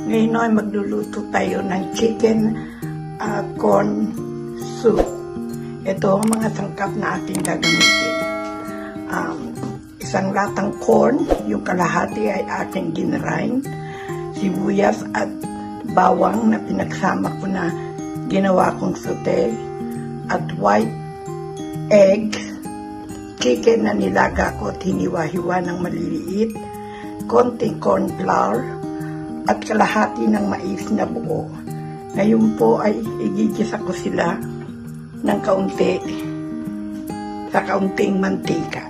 Ngayon ay magluluto tayo ng chicken corn soup. Ito ang mga sangkap na ating gagamitin. Isang latang corn, yung kalahati ay ating ginrind, sibuyas at bawang na pinagsama ko na ginawa kong sauté, at white egg, chicken na nilaga ko at hiniwa-hiwa ng maliliit, konting corn flour, at kalahati ng mais na buo. Ngayon po ay igigisa ko sila ng kaunti sa kaunting mantika.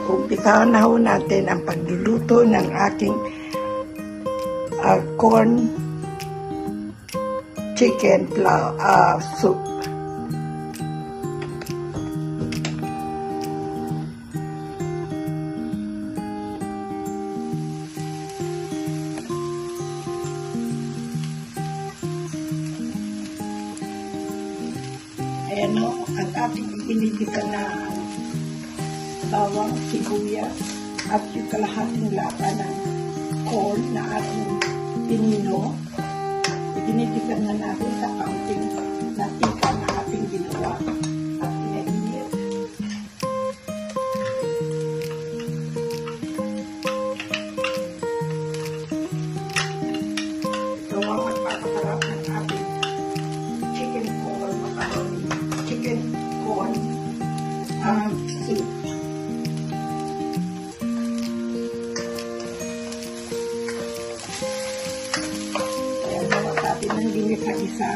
Umpisahan na ho natin ang pagluluto ng aking corn chicken soup. Ayan o, ang ating ipinigita na bawang, sibuyas, at yung kalahating lata ng corn na ating pinino. Itinitigan na natin sa kaunting mantika na ating ginawa at pinainit. Ito ang magpapasarap ng ating chicken corn soup. Ng ginisa-gisa.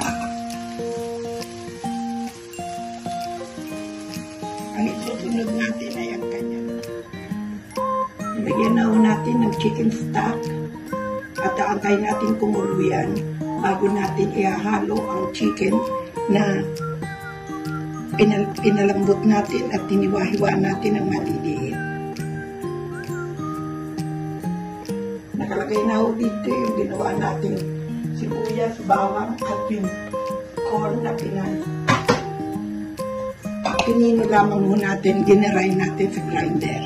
Ang isusunod natin ay ang ganyan. Nilagyan na natin ng chicken stock at aantayin natin kumulo yan bago natin ihahalo ang chicken na pinalambot natin at tiniwa-hiwa natin ng maliliit. Nakalagay na ho dito yung ginawa natin sibuyas, bawang, at yung corn na pinino lamang mo natin, giniray natin sa grinder.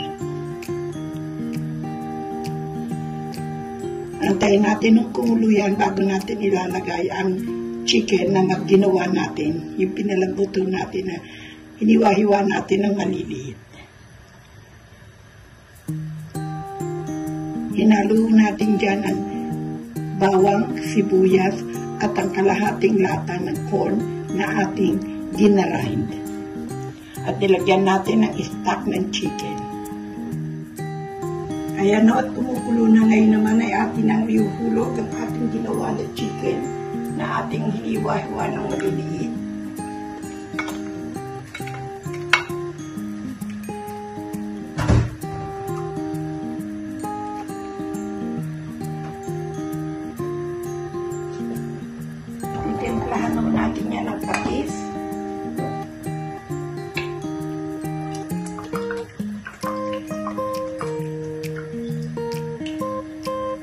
Antayin natin ng kumulo yan bago natin ilalagay ang chicken na ginawa natin, yung pinalambuto natin na hiniwa-hiwa natin ng maliliit. Hinalo natin dyan ang bawang, sibuyas, at ang kalahating lata ng corn na ating ginarind. At nilagyan natin ng stock ng chicken. Ayan o, at kumukulo na ngayon naman ay atin ang iuhulog ang ating ginawa na chicken na ating hiniwa-hiwa ng maliliit. Timplahan naman natin yan ng patis.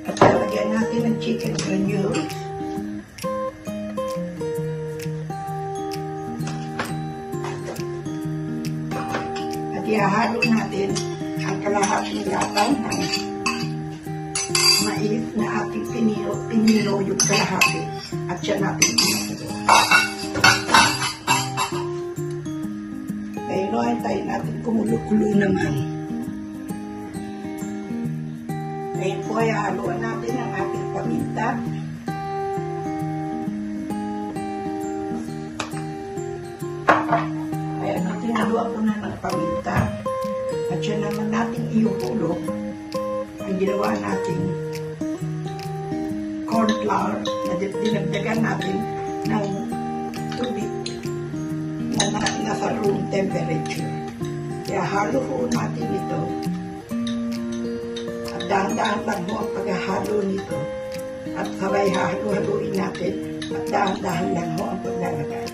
At lalagyan natin ng chicken granules. At ihahalo natin ang kalahating lata ng mais na ating pinilo yung kalahati. At siya natin pinagagawa. Pero ay tayo natin kumulo-kulo naman. Ngayon po ay haluan natin ang ating paminta. Kaya natin haluan ko na ng paminta. At siya naman natin iuhulog ang ginawa natin corn flour na dinagdagan natin ng tubig na nasa room temperature. Kaya halo ho natin ito. At dahan-dahan lang ho ang paghahalo nito. At sabay halo-haluin natin at dahan-dahan lang ho ang paglalagay.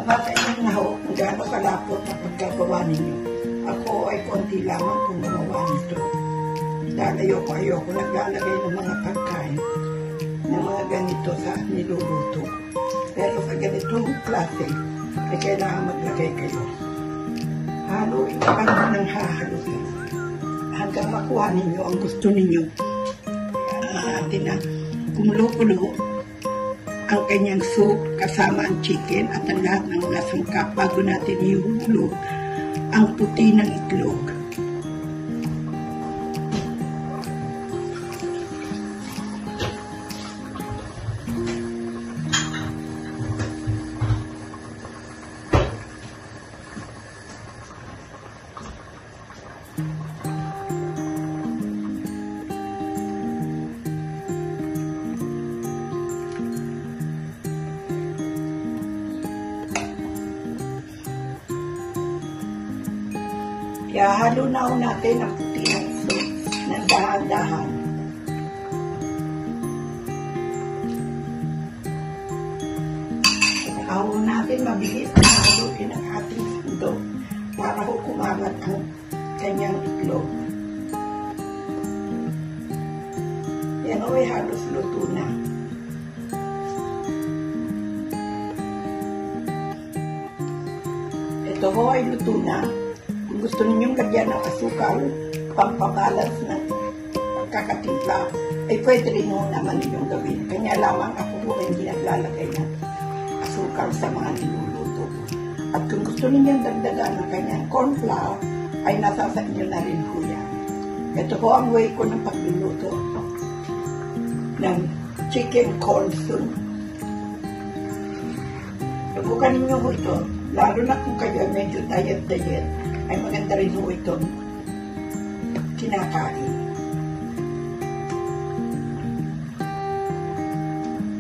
Napatayin na ho kung gaano kalapot ang pagkagawa ninyo. Ako ay konti lamang kung gumawa nito. Dahil ayoko naglalagay ng mga pagkain ng mga ganito sa niluluto. Pero sa ganitong klase, ay kailangan maglagay kayo. Haluin ka ng hahaluin. At hanggang makuha ninyo ang gusto ninyo. Kumulo-kulo ang kanyang soup kasama ang chicken at ang lahat ng mga sangkap bago natin ihulog ang puti ng itlog. Kaya halo na natin ang puti ng soup na dahan-dahan. Halo natin mabilis na haluin ang ating sundo para kumalat ang kanyang itlog. Yan o ay halos luto na. Ito ho ay luto na. Gusto ninyong lagyan ng asukal, pampabalance ng pagkakatimpla, ay pwede rin naman ninyong gawin. Kanya lamang ako po hindi naglalagay ng asukal sa mga niluluto. At kung gusto ninyong dagdagan ng kanyang corn flour, ay nasa sa inyo na rin po yan. Ito po ang way ko ng pagluluto ng chicken corn soup. Subukan ninyo po ito, lalo na kung kayo medyo diet-diet, ay maganda rin ho itong kinakain.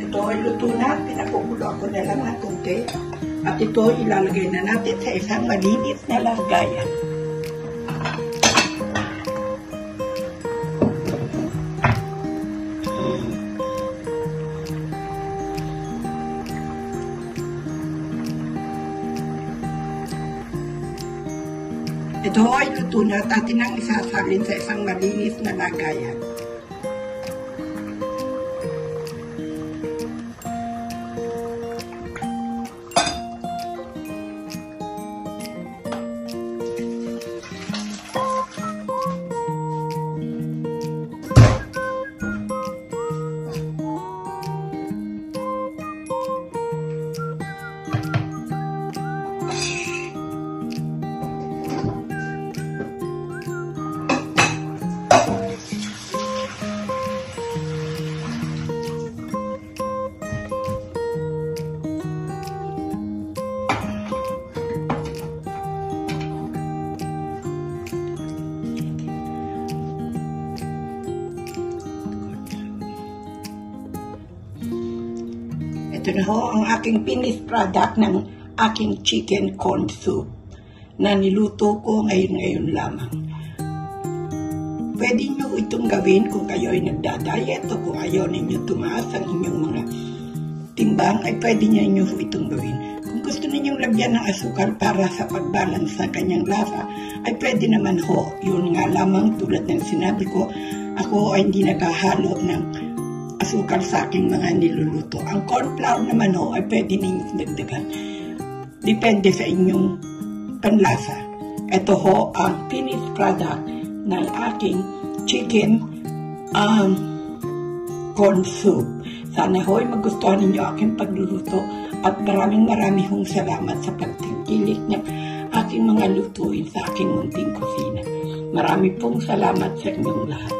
Ito ay luto na, pinakukulo ako na lang ng kunti. At ito ilalagay na natin sa isang malinis na lagayan. Ito ay luto na at atin ang isasalin sa isang malinis na lagayan. Ito na ho ang aking finished product ng aking chicken corn soup na niluto ko ngayon lamang. Pwede nyo itong gawin kung kayo ay nagda-diet o kung ayaw ninyo tumaas ang inyong mga timbang ay pwede nyo itong gawin. Kung gusto ninyong lagyan ng asukal para sa pagbalance sa kanyang lasa ay pwede naman ho. Yun nga lamang tulad ng sinabi ko, ako ay hindi naghahalo ng asukal sa aking mga niluluto. Ang corn flour naman ho ay pwede ninyong dagdagan. Depende sa inyong panlasa. Ito ho ang finished product ng aking chicken corn soup. Sana ho ay magustuhan ninyo aking pagluluto at maraming hong salamat sa pagtangkilik ng aking mga lutuin sa aking munting kusina. Marami pong salamat sa inyong lahat.